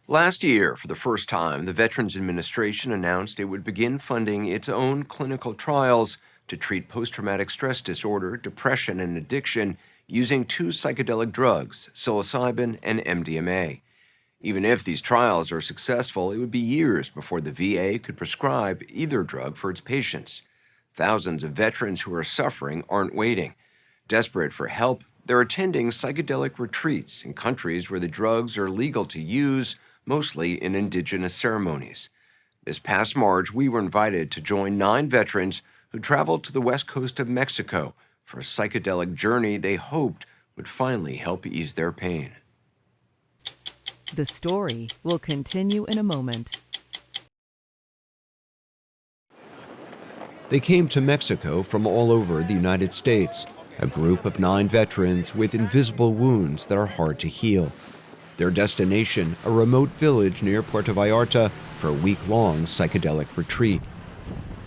Last year, for the first time, the Veterans Administration announced it would begin funding its own clinical trials to treat post-traumatic stress disorder, depression, and addiction using two psychedelic drugs, psilocybin and MDMA. Even if these trials are successful, it would be years before the VA could prescribe either drug for its patients. Thousands of veterans who are suffering aren't waiting. Desperate for help, they're attending psychedelic retreats in countries where the drugs are legal to use, mostly in indigenous ceremonies. This past March, we were invited to join 9 veterans who traveled to the west coast of Mexico for a psychedelic journey they hoped would finally help ease their pain. The story will continue in a moment. They came to Mexico from all over the United States, a group of 9 veterans with invisible wounds that are hard to heal. Their destination, a remote village near Puerto Vallarta, for a week-long psychedelic retreat.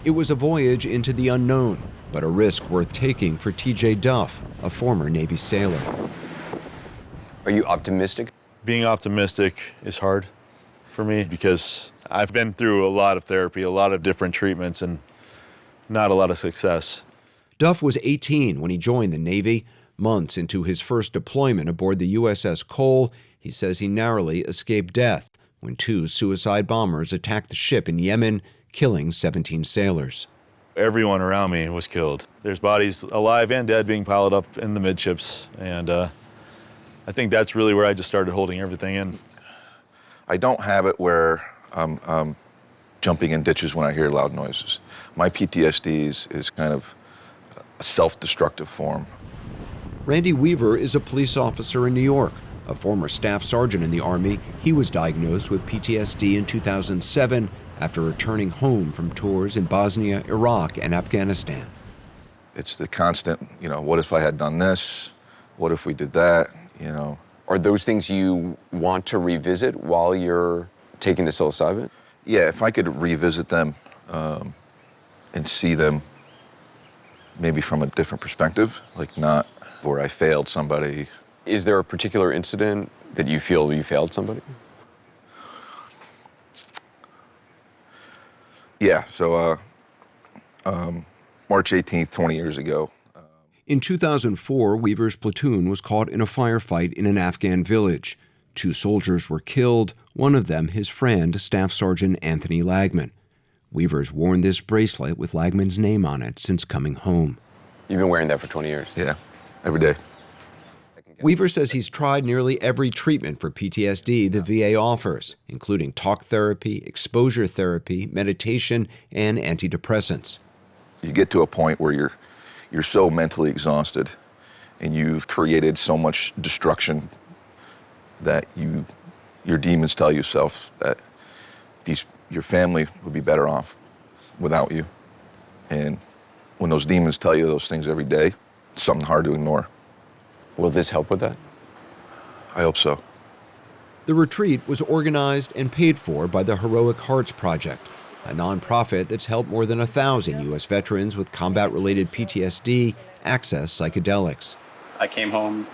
It was a voyage into the unknown, but a risk worth taking for T.J. Duff, a former Navy sailor. Are you optimistic? Being optimistic is hard for me because I've been through a lot of therapy, a lot of different treatments, and not a lot of success. Duff was 18 when he joined the Navy. Months into his first deployment aboard the USS Cole, he says he narrowly escaped death when 2 suicide bombers attacked the ship in Yemen, killing 17 sailors. Everyone around me was killed. There's bodies alive and dead being piled up in the midships, and I think that's really where I just started holding everything in. I don't have it where I'm jumping in ditches when I hear loud noises. My PTSD is kind of a self-destructive form. Randy Weaver is a police officer in New York. A former staff sergeant in the Army, he was diagnosed with PTSD in 2007 after returning home from tours in Bosnia, Iraq, and Afghanistan. It's the constant, what if I had done this? What if we did that? Are those things you want to revisit while you're taking the psilocybin? Yeah, if I could revisit them and see them maybe from a different perspective, like not where I failed somebody. Is there a particular incident that you feel you failed somebody? Yeah, so March 18th, 20 years ago. In 2004, Weaver's platoon was caught in a firefight in an Afghan village. 2 soldiers were killed, one of them his friend, Staff Sergeant Anthony Lagman. Weaver's worn this bracelet with Lagman's name on it since coming home. You've been wearing that for 20 years? Yeah, every day. Weaver says he's tried nearly every treatment for PTSD the VA offers, including talk therapy, exposure therapy, meditation, and antidepressants. You get to a point where you're so mentally exhausted and you've created so much destruction that your demons tell yourself that your family would be better off without you. And when those demons tell you those things every day, it's something hard to ignore. Will this help with that? I hope so. The retreat was organized and paid for by the Heroic Hearts Project, a nonprofit that's helped more than 1,000 U.S. veterans with combat-related PTSD access psychedelics. I came home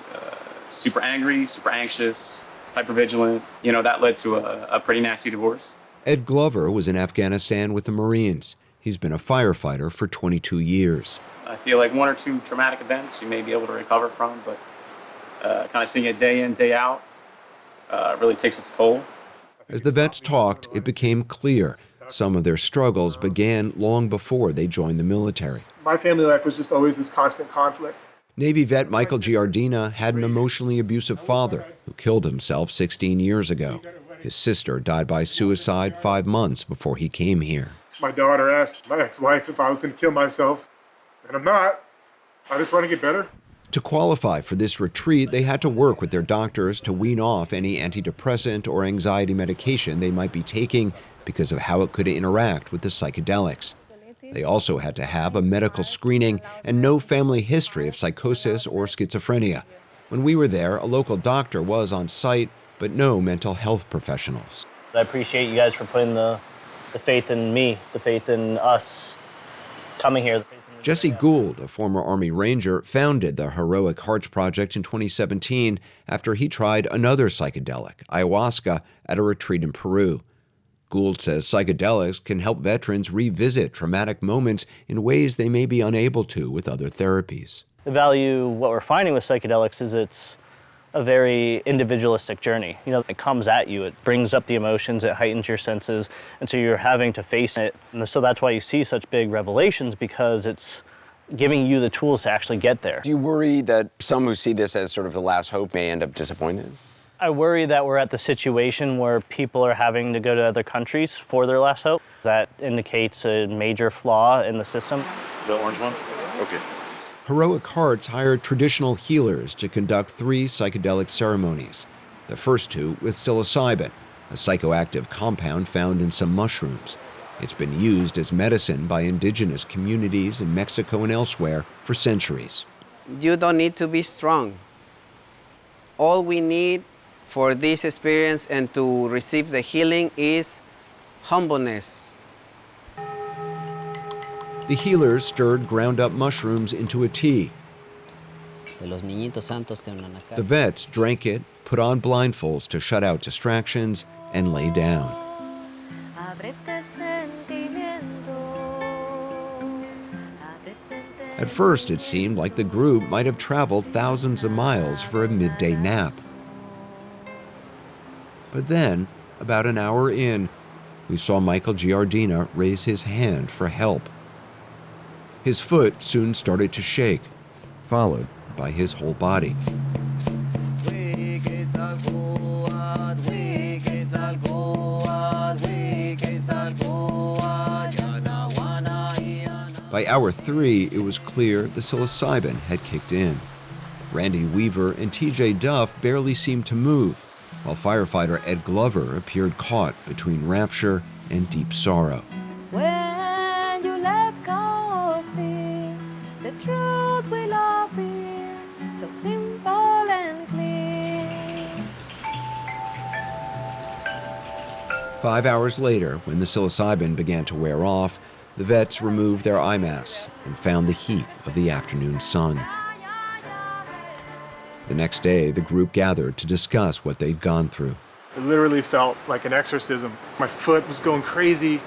super angry, super anxious, hypervigilant. That led to a pretty nasty divorce. Ed Glover was in Afghanistan with the Marines. He's been a firefighter for 22 years. I feel like 1 or 2 traumatic events you may be able to recover from, but kind of seeing it day in, day out really takes its toll. As the vets talked, it became clear some of their struggles began long before they joined the military. My family life was just always this constant conflict. Navy vet Michael Giardina had an emotionally abusive father who killed himself 16 years ago. His sister died by suicide 5 months before he came here. My daughter asked my ex-wife if I was going to kill myself, and I'm not. I just want to get better. To qualify for this retreat, they had to work with their doctors to wean off any antidepressant or anxiety medication they might be taking because of how it could interact with the psychedelics. They also had to have a medical screening and no family history of psychosis or schizophrenia. When we were there, a local doctor was on site, but no mental health professionals. I appreciate you guys for putting the faith in me, the faith in us coming here. Jesse Gould, a former Army Ranger, founded the Heroic Hearts Project in 2017 after he tried another psychedelic, ayahuasca, at a retreat in Peru. Gould says psychedelics can help veterans revisit traumatic moments in ways they may be unable to with other therapies. The value, what we're finding with psychedelics is it's a very individualistic journey. It comes at you, it brings up the emotions, it heightens your senses, and so you're having to face it. And so that's why you see such big revelations, because it's giving you the tools to actually get there. Do you worry that some who see this as sort of the last hope may end up disappointed? I worry that we're at the situation where people are having to go to other countries for their last hope. That indicates a major flaw in the system. The orange one? Okay. Heroic Hearts hired traditional healers to conduct 3 psychedelic ceremonies, the first 2 with psilocybin, a psychoactive compound found in some mushrooms. It's been used as medicine by indigenous communities in Mexico and elsewhere for centuries. You don't need to be strong. All we need for this experience and to receive the healing is humbleness. The healers stirred ground-up mushrooms into a tea. The vets drank it, put on blindfolds to shut out distractions, and lay down. At first, it seemed like the group might have traveled thousands of miles for a midday nap. But then, about an hour in, we saw Michael Giardina raise his hand for help. His foot soon started to shake, followed by his whole body. By hour 3, it was clear the psilocybin had kicked in. Randy Weaver and TJ Duff barely seemed to move, while firefighter Ed Glover appeared caught between rapture and deep sorrow. When you let go of fear, the truth will appear, so simple and clear. 5 hours later, when the psilocybin began to wear off, the vets removed their eye masks and found the heat of the afternoon sun. The next day, the group gathered to discuss what they'd gone through. It literally felt like an exorcism. My foot was going crazy.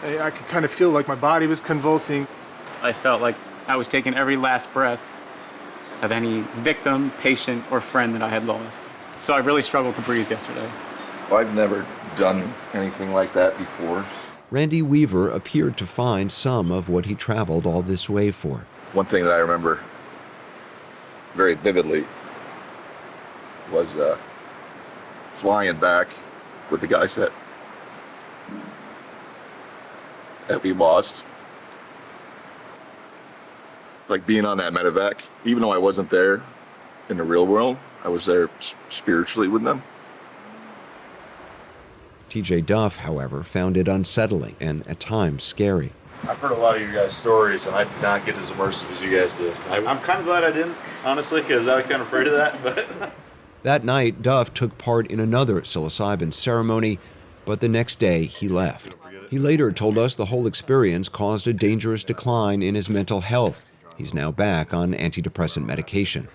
I could kind of feel like my body was convulsing. I felt like I was taking every last breath of any victim, patient, or friend that I had lost. So I really struggled to breathe yesterday. Well, I've never done anything like that before. Randy Weaver appeared to find some of what he traveled all this way for. One thing that I remember very vividly was flying back with the guys that we lost. Like being on that medevac, even though I wasn't there in the real world, I was there spiritually with them. TJ Duff, however, found it unsettling and at times scary. I've heard a lot of your guys' stories, and I did not get as immersive as you guys did. I'm kind of glad I didn't, honestly, because I was kind of afraid of that. But That night, Duff took part in another psilocybin ceremony, but the next day he left. He later told us the whole experience caused a dangerous decline in his mental health. He's now back on antidepressant medication.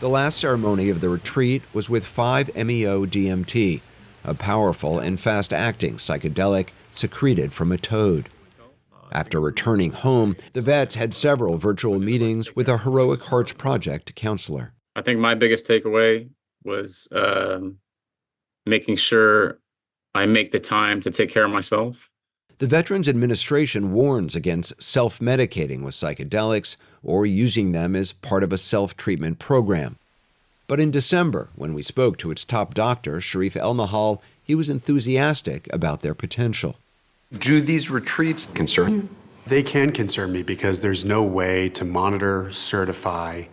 The last ceremony of the retreat was with 5-MeO-DMT, a powerful and fast-acting psychedelic secreted from a toad. After returning home, the vets had several virtual meetings with a Heroic Hearts Project counselor. I think my biggest takeaway was making sure I make the time to take care of myself. The Veterans Administration warns against self-medicating with psychedelics or using them as part of a self-treatment program. But in December, when we spoke to its top doctor, Sharif El-Nahal, he was enthusiastic about their potential. Do these retreats concern you? They can concern me because there's no way to monitor, certify,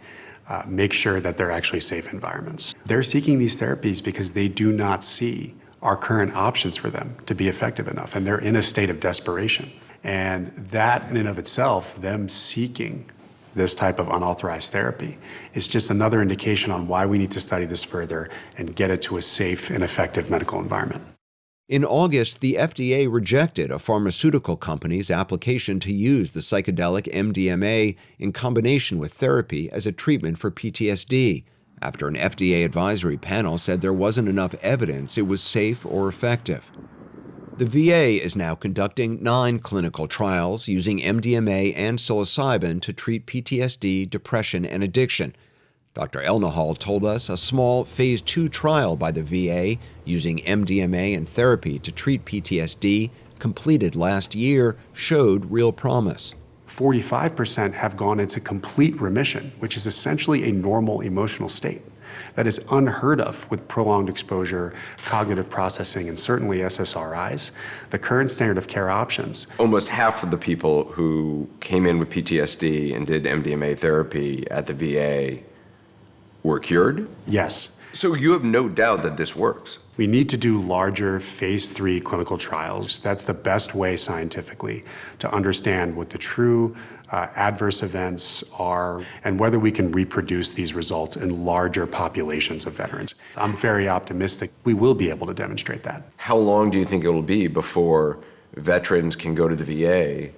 make sure that they're actually safe environments. They're seeking these therapies because they do not see our current options for them to be effective enough, and they're in a state of desperation. And that in and of itself, them seeking this type of unauthorized therapy is just another indication on why we need to study this further and get it to a safe and effective medical environment. In August, the FDA rejected a pharmaceutical company's application to use the psychedelic MDMA in combination with therapy as a treatment for PTSD, after an FDA advisory panel said there wasn't enough evidence it was safe or effective. The VA is now conducting 9 clinical trials using MDMA and psilocybin to treat PTSD, depression, and addiction. Dr. Elnahal told us a small Phase 2 trial by the VA using MDMA and therapy to treat PTSD, completed last year, showed real promise. 45% have gone into complete remission, which is essentially a normal emotional state. That is unheard of with prolonged exposure, cognitive processing, and certainly SSRIs. The current standard of care options. Almost half of the people who came in with PTSD and did MDMA therapy at the VA were cured? Yes. So you have no doubt that this works? We need to do larger Phase 3 clinical trials. That's the best way scientifically to understand what the true adverse events are and whether we can reproduce these results in larger populations of veterans. I'm very optimistic we will be able to demonstrate that. How long do you think it will be before veterans can go to the VA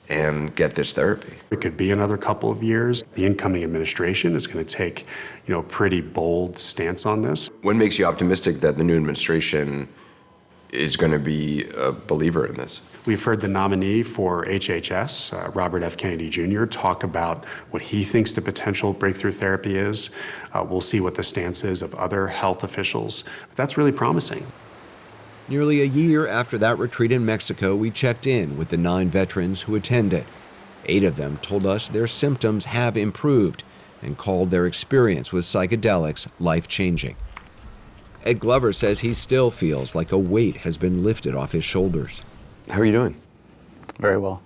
and get this therapy? It could be another couple of years. The incoming administration is going to take, a pretty bold stance on this. What makes you optimistic that the new administration is going to be a believer in this? We've heard the nominee for HHS, Robert F. Kennedy Jr., talk about what he thinks the potential breakthrough therapy is. We'll see what the stance is of other health officials. But that's really promising. Nearly a year after that retreat in Mexico, we checked in with the 9 veterans who attended. 8 of them told us their symptoms have improved and called their experience with psychedelics life-changing. Ed Glover says he still feels like a weight has been lifted off his shoulders. How are you doing? Very well.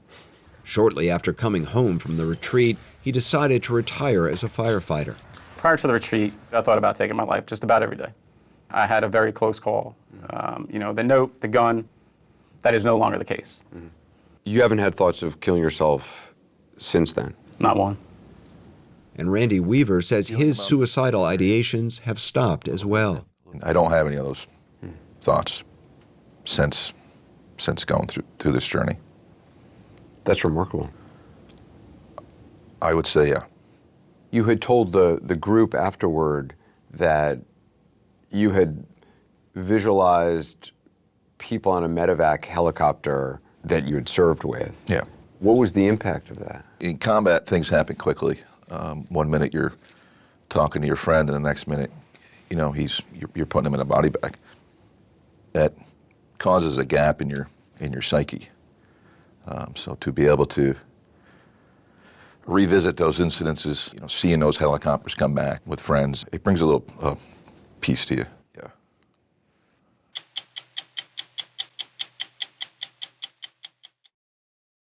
Shortly after coming home from the retreat, he decided to retire as a firefighter. Prior to the retreat, I thought about taking my life just about every day. I had a very close call. The note, the gun, that is no longer the case. You haven't had thoughts of killing yourself since then? Not one. And Randy Weaver says his suicidal ideations have stopped as well. I don't have any of those thoughts since going through this journey. That's remarkable. I would say, yeah. You had told the group afterward that you had visualized people on a medevac helicopter that you had served with. Yeah. What was the impact of that? In combat, things happen quickly. 1 minute you're talking to your friend, and the next minute, you're putting him in a body bag. That causes a gap in your psyche. So to be able to revisit those incidences, seeing those helicopters come back with friends, it brings a little peace to you.